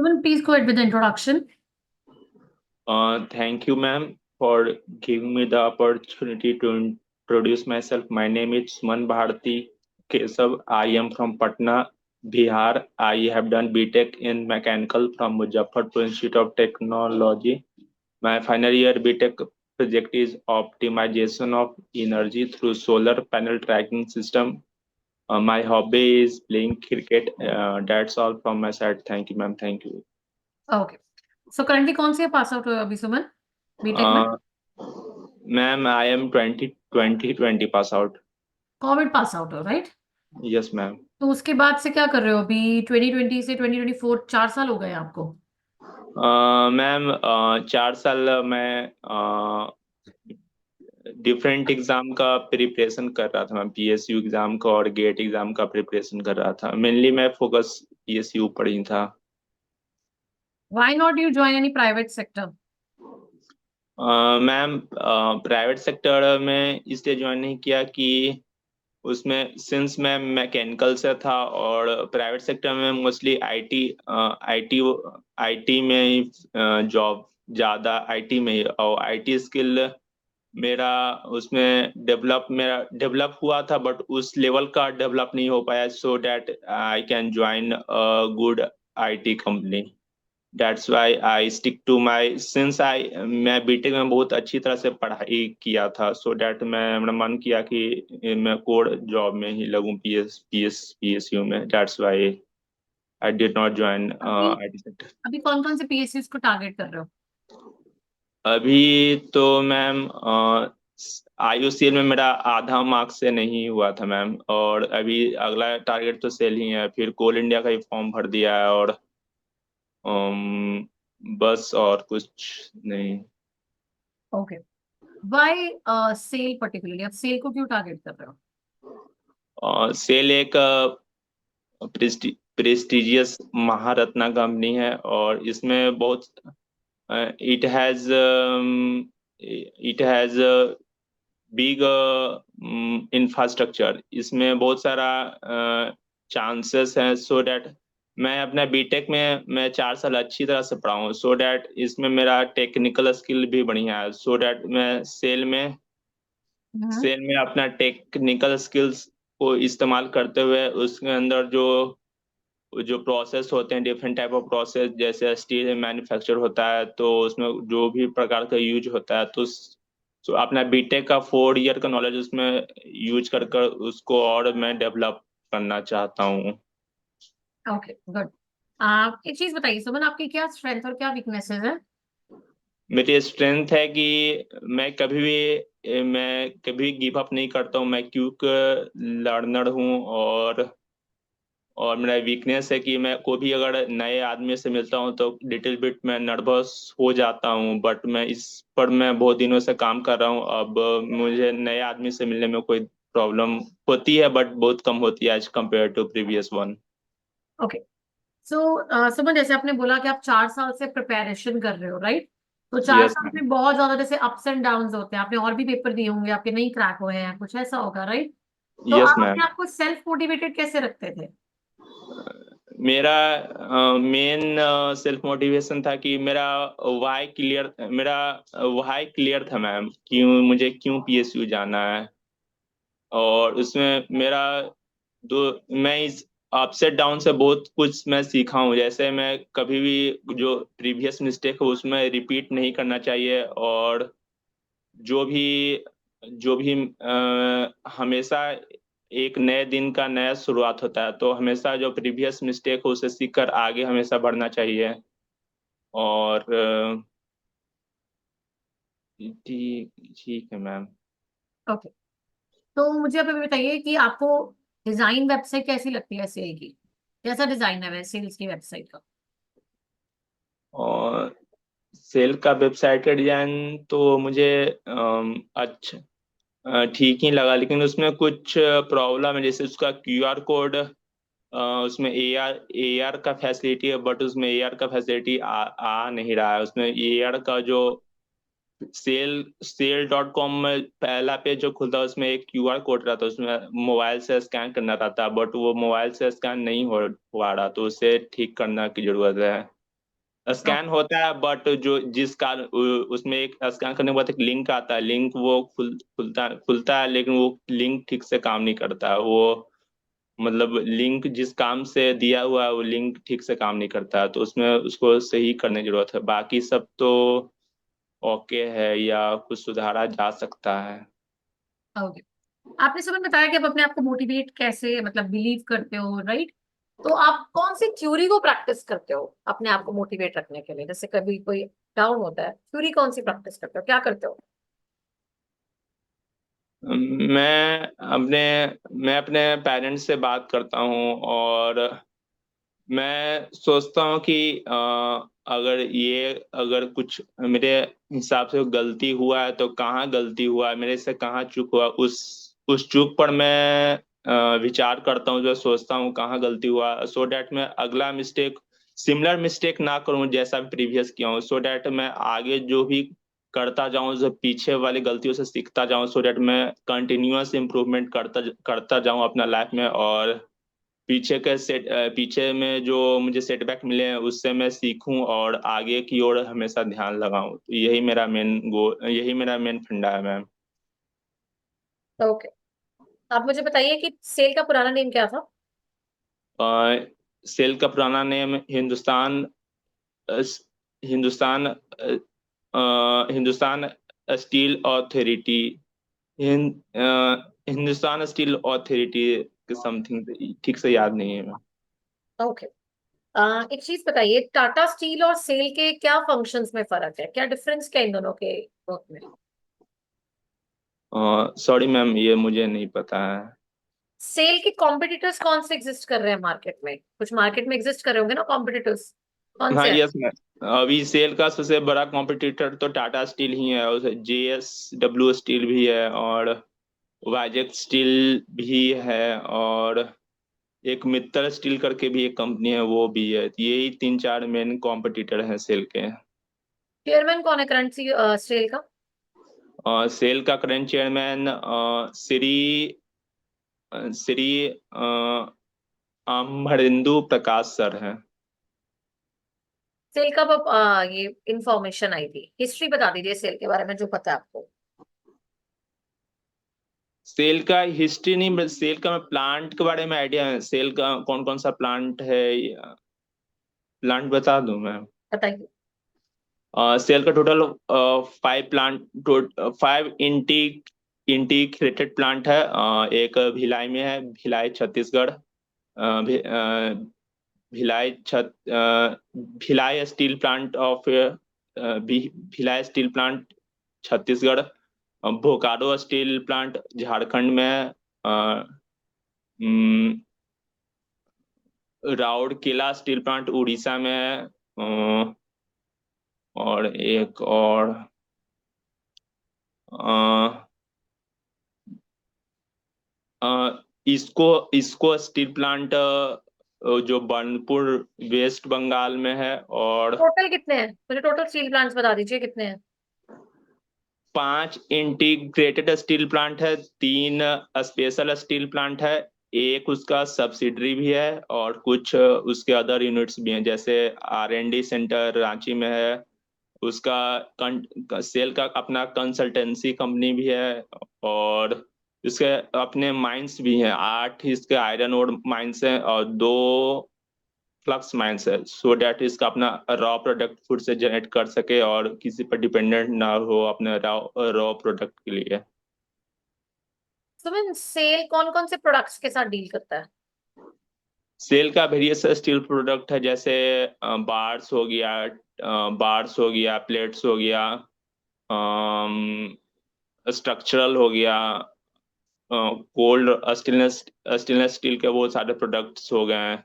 Suman, please go ahead with the introduction. Thank you, ma'am, for giving me the opportunity to introduce myself. My name is Suman Bharti Kesav. I am from Patna, Bihar. I have done BTech in Mechanical from Muzaffarpur Institute of Technology. My final year BTech project is optimization of energy through solar panel tracking system. My hobby is playing cricket. That's all from my side. Thank you, ma'am. Thank you. Okay. So currently कौन से pass out हो अभी सुमन BTech में? Ma'am, I am 2020 pass out. Covid pass out हो, right? Yes, ma'am. तो उसके बाद से क्या कर रहे हो अभी? 2020 से 2024 4 साल हो गए आपको। मैम 4 साल मैं डिफरेंट एग्जाम का प्रिपरेशन कर रहा था। मैं पीएसयू एग्जाम का और गेट एग्जाम का प्रिपरेशन कर रहा था। मेनली मैं फोकस पीएसयू पर ही था। Why not you join any private sector? Ma'am private sector में इसलिए ज्वाइन नहीं किया कि उसमें सिंस मैं मैकेनिकल से था और प्राइवेट सेक्टर में मोस्टली आईटी आईटी में ही जॉब ज़्यादा आईटी में ही और आईटी स्किल मेरा डेवलप हुआ था बट उस लेवल का डेवलप नहीं हो पाया so that I can join a good IT company. That's why I stick to my since मैं बीटेक में बहुत अच्छी तरह से पढ़ाई किया था सो दैट मेरा मन किया कि मैं कोड जॉब में ही लगूं पीएसयू में। That's why I did not join IT sector. अभी कौन-कौन से पीएसयूज को टारगेट कर रहे हो? अभी तो मैम आईयूसीएल में मेरा आधा मार्क्स से नहीं हुआ था मैम और अभी अगला टारगेट तो सेल ही है। फिर कोल इंडिया का ही फॉर्म भर दिया है और बस और कुछ नहीं। ओके। Why sell particularly? आप सेल को क्यों टारगेट कर रहे हो? सेल एक प्रेस्टिजियस महारत्ना कंपनी है और इसमें बहुत इट हैज बिग इंफ्रास्ट्रक्चर। इसमें बहुत सारा चांसेस हैं सो डैट मैं अपना बीटेक में मैं 4 साल अच्छी तरह से पढ़ा हूँ सो डैट इसमें मेरा टेक्निकल स्किल भी बढ़िया है सो डैट मैं सेल में अपना टेक्निकल स्किल्स को इस्तेमाल करते हुए उसके अंदर जो जो प्रोसेस होते हैं डिफरेंट टाइप ऑफ प्रोसेस जैसे स्टील मैन्युफैक्चर होता है तो उसमें जो भी प्रकार का यूज होता है तो अपना बीटेक का 4 ईयर का नॉलेज उसमें यूज कर कर उसको और मैं डेवलप करना चाहता हूँ। Okay, good. एक चीज बताइए सुमन, आपकी क्या स्ट्रेंथ और क्या वीकनेसेस है? मेरी स्ट्रेंथ है कि मैं कभी गिव अप नहीं करता हूँ। मैं क्विक लर्नर हूँ और मेरा वीकनेस है कि मैं कोई भी अगर नए आदमी से मिलता हूँ तो लिटिल बिट मैं नर्वस हो जाता हूँ बट मैं इस पर मैं बहुत दिनों से काम कर रहा हूँ। अब मुझे नए आदमी से मिलने में कोई प्रॉब्लम होती है बट बहुत कम होती है as compare to previous one. Okay. So Suman, जैसे आपने बोला कि आप 4 साल से प्रिपरेशन कर रहे हो, राइट? तो 4 यस साल मैम। में बहुत ज्यादा जैसे अप्स एंड डाउन्स होते हैं, आपने और भी पेपर दिए होंगे, आपके नहीं क्रैक हुए हैं, कुछ ऐसा होगा, राइट? तो यस आप अपने मैम। आप को सेल्फ मोटिवेटेड कैसे रखते थे? मेरा मेन सेल्फ मोटिवेशन था कि मेरा वाई क्लियर था मैम क्यों पीएसयू जाना है और उसमें मेरा दो मैं इस अप्स एंड डाउन से बहुत कुछ मैं सीखा हूँ। जैसे मैं कभी भी जो प्रीवियस मिस्टेक है उसमें रिपीट नहीं करना चाहिए और जो भी जो भी हमेशा एक नए दिन का नया शुरुआत होता है तो हमेशा जो प्रीवियस मिस्टेक हो उसे सीख कर आगे हमेशा बढ़ना चाहिए। और ठीक ठीक है मैम। ओके। तो मुझे आप अभी बताइए कि आपको डिजाइन वेबसाइट कैसी लगती है सेल की? कैसा डिजाइन है वैसे सेल्स की वेबसाइट का? और सेल का वेबसाइट का डिजाइन तो मुझे अच्छा ठीक ही लगा लेकिन उसमें कुछ प्रॉब्लम है जैसे उसका क्यूआर कोड उसमें ए आर का फैसिलिटी है बट उसमें ए आर का फैसिलिटी आ नहीं रहा है। उसमें ए आर का जो सेल.com में पहला पेज जो खुलता है उसमें एक क्यूआर कोड रहता है उसमें मोबाइल से स्कैन करना रहता है बट वो मोबाइल से स्कैन नहीं हो पा रहा तो उसे ठीक करना की जरूरत है। स्कैन होता है, बट जो जिसका उसमें एक स्कैन करने के बाद एक लिंक आता है, लिंक वो खुलता है, लेकिन वो लिंक ठीक से काम नहीं करता है। वो मतलब लिंक जिस काम से दिया हुआ है वो लिंक ठीक से काम नहीं करता है, तो उसमें उसको सही करने की जरूरत है। बाकी सब तो ओके है, या कुछ सुधारा जा सकता है। ओके। आपने सुबह बताया कि आप अपने आप को मोटिवेट कैसे मतलब बिलीव करते हो, राइट? तो आप कौन सी थ्योरी को प्रैक्टिस करते हो अपने आप को मोटिवेट रखने के लिए? जैसे कभी कोई डाउन होता है, थ्योरी कौन सी प्रैक्टिस करते हो, क्या करते हो? मैं अपने मैं अपने पेरेंट्स से बात करता हूँ, और मैं सोचता हूँ कि अगर कुछ मेरे हिसाब से गलती हुआ है तो कहाँ गलती हुआ है, मेरे से कहाँ चूक हुआ, उस चूक पर मैं विचार करता हूँ, जो सोचता हूँ कहाँ गलती हुआ, सो डैट मैं अगला मिस्टेक सिमिलर मिस्टेक ना करूँ जैसा प्रीवियस किया हूँ, सो डैट मैं आगे जो भी करता जाऊँ, जो पीछे वाली गलतियों से सीखता जाऊँ, सो डैट मैं कंटिन्यूअस इम्प्रूवमेंट करता करता जाऊँ अपना लाइफ में, और पीछे में जो मुझे सेटबैक मिले हैं उससे मैं सीखूं और आगे की ओर हमेशा ध्यान लगाऊं। तो यही मेरा मेन फंडा है मैम। ओके। आप मुझे बताइए कि सेल का पुराना नेम क्या था? सेल का पुराना नेम अ, Hindustan Hindustan steel authority, Hindustan steel authority के समथिंग, ठीक से याद नहीं है मैम। ओके। एक चीज बताइए, टाटा स्टील और सेल के क्या फंक्शंस में फर्क है, क्या डिफरेंस क्या इन दोनों के वर्क में? सॉरी मैम, ये मुझे नहीं पता है। सेल के कॉम्पिटिटर्स कौन से एग्जिस्ट कर रहे हैं मार्केट में? कुछ मार्केट में एग्जिस्ट कर रहे होंगे ना कॉम्पिटिटर्स, कौन हाँ से हैं? यस मैम, अभी सेल का सबसे बड़ा कॉम्पिटिटर तो टाटा स्टील ही है, और JSW स्टील भी है, और वाइजेक्ट स्टील भी है, और एक मित्तल स्टील करके भी एक कंपनी है वो भी है। यही तीन चार मेन कॉम्पिटिटर हैं सेल के। चेयरमैन कौन है करंट सेल का? सेल का करंट चेयरमैन श्री श्री अमरिंदु प्रकाश सर हैं। सेल कब ये इंफॉर्मेशन आई थी? हिस्ट्री बता दीजिए सेल के बारे में जो पता है आपको। सेल का हिस्ट्री नहीं, सेल का मैं प्लांट के बारे में आइडिया है, सेल का कौन कौन सा प्लांट है, प्लांट बता दूं मैं। बताइए। सेल का टोटल 5 इंटीग्रेटेड प्लांट है। एक भिलाई में है, Bhilai Chhattisgarh, Bhilai Bhilai steel plant of Bhilai steel plant Chhattisgarh, Bokaro steel plant Jharkhand में है, राउरकेला स्टील प्लांट उड़ीसा में है, और एक और अ, इसको इसको स्टील प्लांट जो बर्नपुर वेस्ट बंगाल में है, और टोटल कितने हैं, मुझे टोटल स्टील प्लांट्स बता दीजिए कितने हैं। 5 इंटीग्रेटेड स्टील प्लांट है, 3 स्पेशल स्टील प्लांट है, एक उसका सब्सिडरी भी है, और कुछ उसके अदर यूनिट्स भी हैं, जैसे R&D सेंटर रांची में है, उसका सेल का अपना कंसल्टेंसी कंपनी भी है, और इसके अपने माइंस भी हैं, 8 इसके आयरन ओर माइंस हैं, और 2 फ्लक्स माइंस है, सो डैट इसका अपना रॉ प्रोडक्ट खुद से जनरेट कर सके और किसी पर डिपेंडेंट ना हो अपने रॉ रॉ प्रोडक्ट के लिए। सुमन, सेल कौन कौन से प्रोडक्ट्स के साथ डील करता है? सेल का वेरियस स्टील प्रोडक्ट है, जैसे बार्स हो गया, प्लेट्स हो गया, स्ट्रक्चरल हो गया, कोल्ड स्टेनलेस स्टील के बहुत सारे प्रोडक्ट्स हो गए हैं,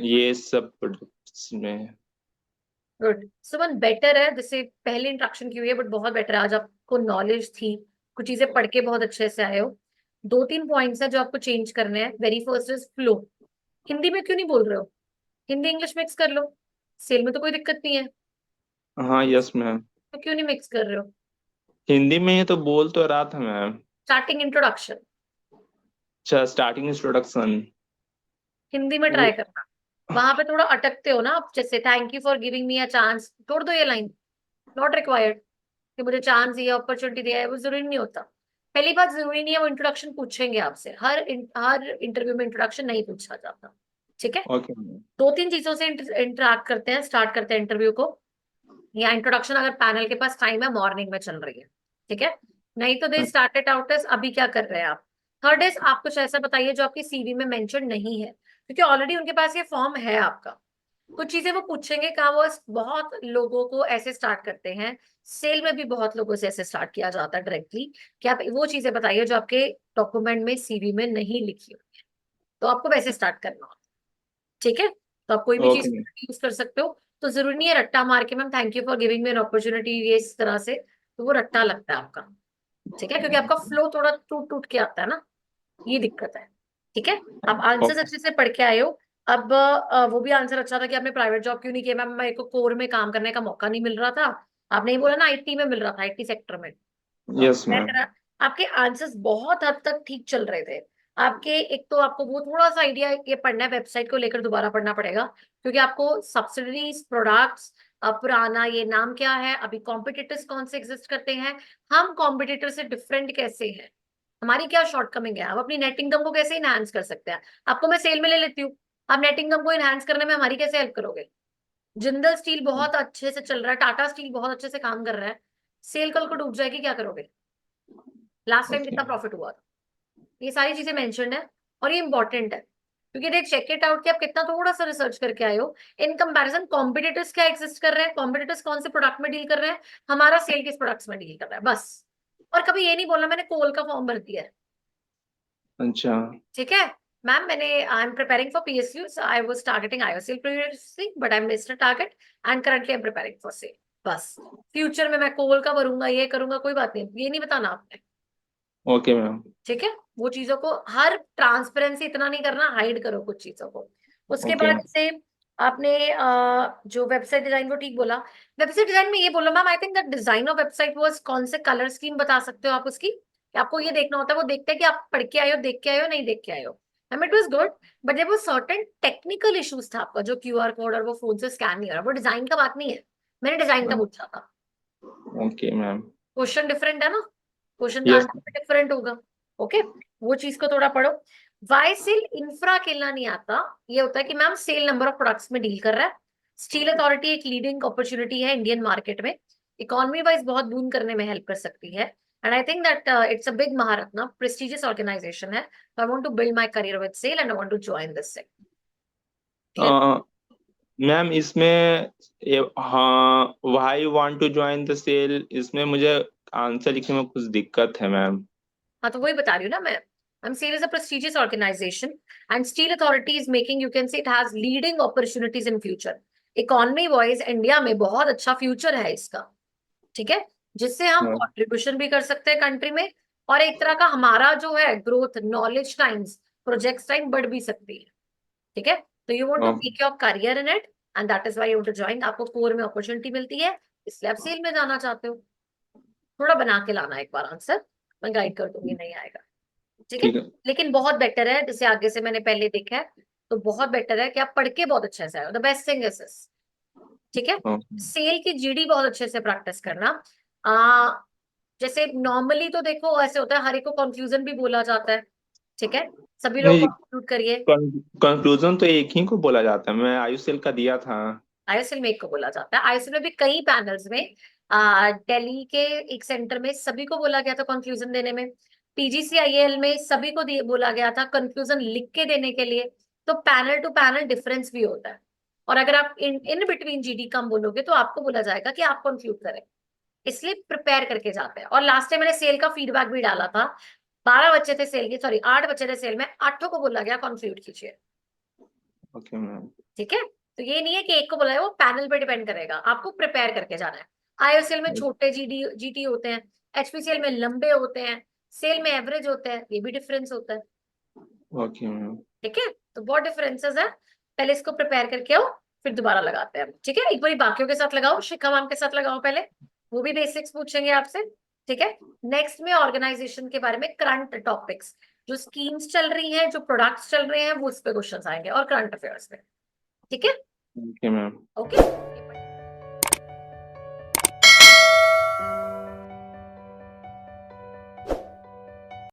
ये सब प्रोडक्ट्स में। गुड सुमन, बेटर है, जैसे पहले इंट्रोडक्शन की हुई है बट बहुत बेटर है, आज आपको नॉलेज थी, कुछ चीजें पढ़ के बहुत अच्छे से आए हो। दो तीन पॉइंट्स है जो आपको चेंज करने हैं। Very first is flow. Hindi में क्यों नहीं बोल रहे हो? हिंदी इंग्लिश मिक्स कर लो, सेल में तो कोई दिक्कत नहीं है, हाँ यस मैम, तो क्यों नहीं मिक्स कर रहे हो? हिंदी में ही तो बोल तो रहा था मैम। स्टार्टिंग इंट्रोडक्शन अच्छा, स्टार्टिंग इंट्रोडक्शन। हिंदी में वो ट्राई करना। वहां पे थोड़ा अटकते हो ना आप, जैसे thank you for giving me a chance, तोड़ दो ये लाइन, नॉट रिक्वायर्ड कि मुझे चांस दिया, अपॉर्चुनिटी दिया है, वो जरूरी नहीं होता। पहली बात, जरूरी नहीं है वो इंट्रोडक्शन पूछेंगे आपसे, हर इंटरव्यू में इंट्रोडक्शन नहीं पूछा जाता। ठीक है, ओके मैम। दो तीन चीजों से इंटरेक्ट करते हैं, स्टार्ट करते हैं इंटरव्यू को, या इंट्रोडक्शन अगर पैनल के पास टाइम है, मॉर्निंग में चल रही है, ठीक है। नहीं तो दे स्टार्टेड आउट एज अभी क्या कर रहे हैं आप। थर्ड इज, आप कुछ ऐसा बताइए जो आपकी सीवी में मेंशन नहीं है, क्योंकि ऑलरेडी उनके पास ये फॉर्म है आपका। कुछ चीजें वो पूछेंगे, कहा वो बहुत लोगों को ऐसे स्टार्ट करते हैं, सेल में भी बहुत लोगों से ऐसे स्टार्ट किया जाता है डायरेक्टली, कि आप वो चीजें बताइए जो आपके डॉक्यूमेंट में, सीवी में नहीं लिखी हुई है, तो आपको वैसे स्टार्ट करना होता है। ठीक है, तो आप कोई भी चीज ओके मैम। यूज कर सकते हो। तो जरूरी नहीं है रट्टा मार के ma'am thank you for giving me an opportunity, ये इस तरह से, तो वो रट्टा लगता है आपका। ठीक है, क्योंकि आपका फ्लो थोड़ा टूट टूट के आता है ना, ये दिक्कत है। ठीक है, आप आंसर्स ओके। अच्छे से पढ़ के आए हो। अब वो भी आंसर अच्छा था कि आपने प्राइवेट जॉब क्यों नहीं किया मैम, मेरे को कोर में काम करने का मौका नहीं मिल रहा था। आपने ही बोला ना आईटी में मिल रहा था, आईटी सेक्टर में, तो यस आपने मैम। करा। आपके आंसर्स बहुत हद तक ठीक चल रहे थे। आपके एक तो आपको वो थोड़ा सा आइडिया ये पढ़ना है, वेबसाइट को लेकर दोबारा पढ़ना पड़ेगा, क्योंकि आपको सब्सिडरीज प्रोडक्ट्स, पुराना ये नाम क्या है, अभी कॉम्पिटिटर्स कौन से एग्जिस्ट करते हैं, हम कॉम्पिटिटर से डिफरेंट कैसे हैं, हमारी क्या शॉर्टकमिंग है, आप अपनी नेट इनकम को कैसे इनहांस कर सकते हैं। आपको मैं सेल में ले लेती हूँ, आप नेट इनकम को इनहांस करने में हमारी कैसे हेल्प करोगे। जिंदल स्टील बहुत अच्छे से चल रहा है, टाटा स्टील बहुत अच्छे से काम कर रहा है, सेल कल को डूब जाएगी, क्या करोगे, लास्ट टाइम ओके। कितना प्रॉफिट हुआ था। ये सारी चीजें मेंशन्ड है, और ये इंपॉर्टेंट है, क्योंकि देख चेक इट आउट कि आप कितना थोड़ा सा रिसर्च करके आए हो। इन कंपैरिजन कॉम्पिटिटर्स क्या एग्जिस्ट कर रहे हैं, कॉम्पिटिटर्स कौन से प्रोडक्ट में डील कर रहे हैं, हमारा सेल किस प्रोडक्ट्स में डील कर रहा है, बस। और कभी ये नहीं बोलना मैंने कोल का फॉर्म भर दिया है। अच्छा। ठीक है मैम, मैंने I am preparing for PSU, I was targeting IOCL previously but I missed the target and currently I am preparing for sale, बस। फ्यूचर में मैं कोल का भरूंगा, ये करूंगा, कोई बात नहीं, ये नहीं बताना आपने। Okay ma'am. ठीक है, वो चीजों को हर ट्रांसपेरेंसी इतना नहीं करना, हाइड करो कुछ चीजों को। उसके ओके। बाद से आपने जो वेबसाइट डिजाइन, वो ठीक बोला। वेबसाइट डिजाइन में ये बोलो ma'am, I think that design of website was, कौन से कलर स्कीम बता सकते हो आप उसकी, कि आपको ये देखना होता है, वो देखते हैं कि आप पढ़ के आए हो, देख के आए हो, नहीं देख के आए हो। Ma'am it was good, but there was certain technical issues था आपका, जो क्यूआर कोड और वो फोन से स्कैन नहीं हो रहा, वो डिजाइन का बात नहीं है, मैंने डिजाइन का पूछा था। Okay ma'am. क्वेश्चन डिफरेंट है ना, क्वेश्चन का यस। आंसर डिफरेंट होगा। ओके, वो चीज को थोड़ा पढ़ो। वाई सेल इंफ्रा अकेला नहीं आता, ये होता है कि ma'am SAIL number of products में डील कर रहा है। स्टील अथॉरिटी एक लीडिंग अपॉर्चुनिटी है इंडियन मार्केट में, इकोनॉमी वाइज बहुत बूम करने में हेल्प कर सकती है, and I think that it's a big Maharatna prestigious organization है, I want to build my career with SAIL and I want to join this SAIL. Clear. Ma'am इसमें हाँ, why want to join the SAIL, इसमें मुझे answer लिखने में कुछ दिक्कत है मैम। हाँ, तो वही बता रही हूँ ना मैं। SEAL is a prestigious organization and Steel Authority is making, you can say it has leading opportunities in future. Economy wise India में बहुत अच्छा फ्यूचर है इसका। ठीक है, जिससे हम हाँ। कंट्रीब्यूशन भी कर सकते हैं कंट्री में, और एक तरह का हमारा जो है growth, knowledge times, projects time बढ़ भी सकती है। ठीक है, तो you want to okay. Make your career in it, and that is why you want to join, आपको कोर में अपॉर्चुनिटी मिलती है, इसलिए आप सेल में जाना चाहते हो। थोड़ा बना के लाना एक बार आंसर, मैं गाइड कर दूंगी, नहीं आएगा। ठीक है, ठीक है। लेकिन बहुत बेटर है, जैसे आगे से मैंने पहले देखा है, तो बहुत बेटर है कि आप पढ़ के बहुत अच्छे से आए, the best thing is this. ठीक है, ओके। सेल की जीडी बहुत अच्छे से प्रैक्टिस करना। आ, जैसे नॉर्मली तो देखो ऐसे होता है, हर एक को कंफ्यूजन भी बोला जाता है। ठीक है, सभी लोग नहीं, कंक्लूड करिए। कंक्लूजन तो एक ही को बोला जाता है, मैं आयुषेल का दिया था। आईएसएल में एक को बोला जाता है, आईएसएल में भी कई पैनल्स में, दिल्ली के एक सेंटर में सभी को बोला गया था कंक्लूजन देने में, पीजीसीआईएल में सभी को बोला गया था कंक्लूजन लिख के देने के लिए। तो पैनल टू पैनल डिफरेंस भी होता है, और अगर आप इन बिटवीन जीडी कम बोलोगे तो आपको बोला जाएगा कि आप कंक्लूड करें, इसलिए प्रिपेयर करके जाते हैं। और लास्ट टाइम मैंने सेल का फीडबैक भी डाला था, 12 बच्चे थे सेल के, सॉरी 8 बच्चे थे सेल में, 8 को बोला गया कंक्लूड कीजिए। Okay ma'am. ठीक है, तो ये नहीं है कि एक को बुलाया, वो पैनल पे डिपेंड करेगा, आपको प्रिपेयर करके जाना है। आईओसीएल में छोटे जीटी होते हैं, एचपीसीएल में लंबे होते हैं, सेल में एवरेज होते हैं, ये भी डिफरेंस होता है। Okay ma'am. ठीक है, तो बहुत डिफरेंसेस है, पहले इसको प्रिपेयर करके आओ, फिर दोबारा लगाते हैं। ठीक है, एक बार बाकियों के साथ लगाओ, शिखा मैम के साथ लगाओ पहले, वो भी बेसिक्स पूछेंगे आपसे। ठीक है, नेक्स्ट में ऑर्गेनाइजेशन के बारे में करंट टॉपिक्स, जो स्कीम्स चल रही हैं, जो प्रोडक्ट्स चल रहे हैं, वो उस पे क्वेश्चन आएंगे, और करंट अफेयर्स पे। ठीक है? Okay ma'am. ओके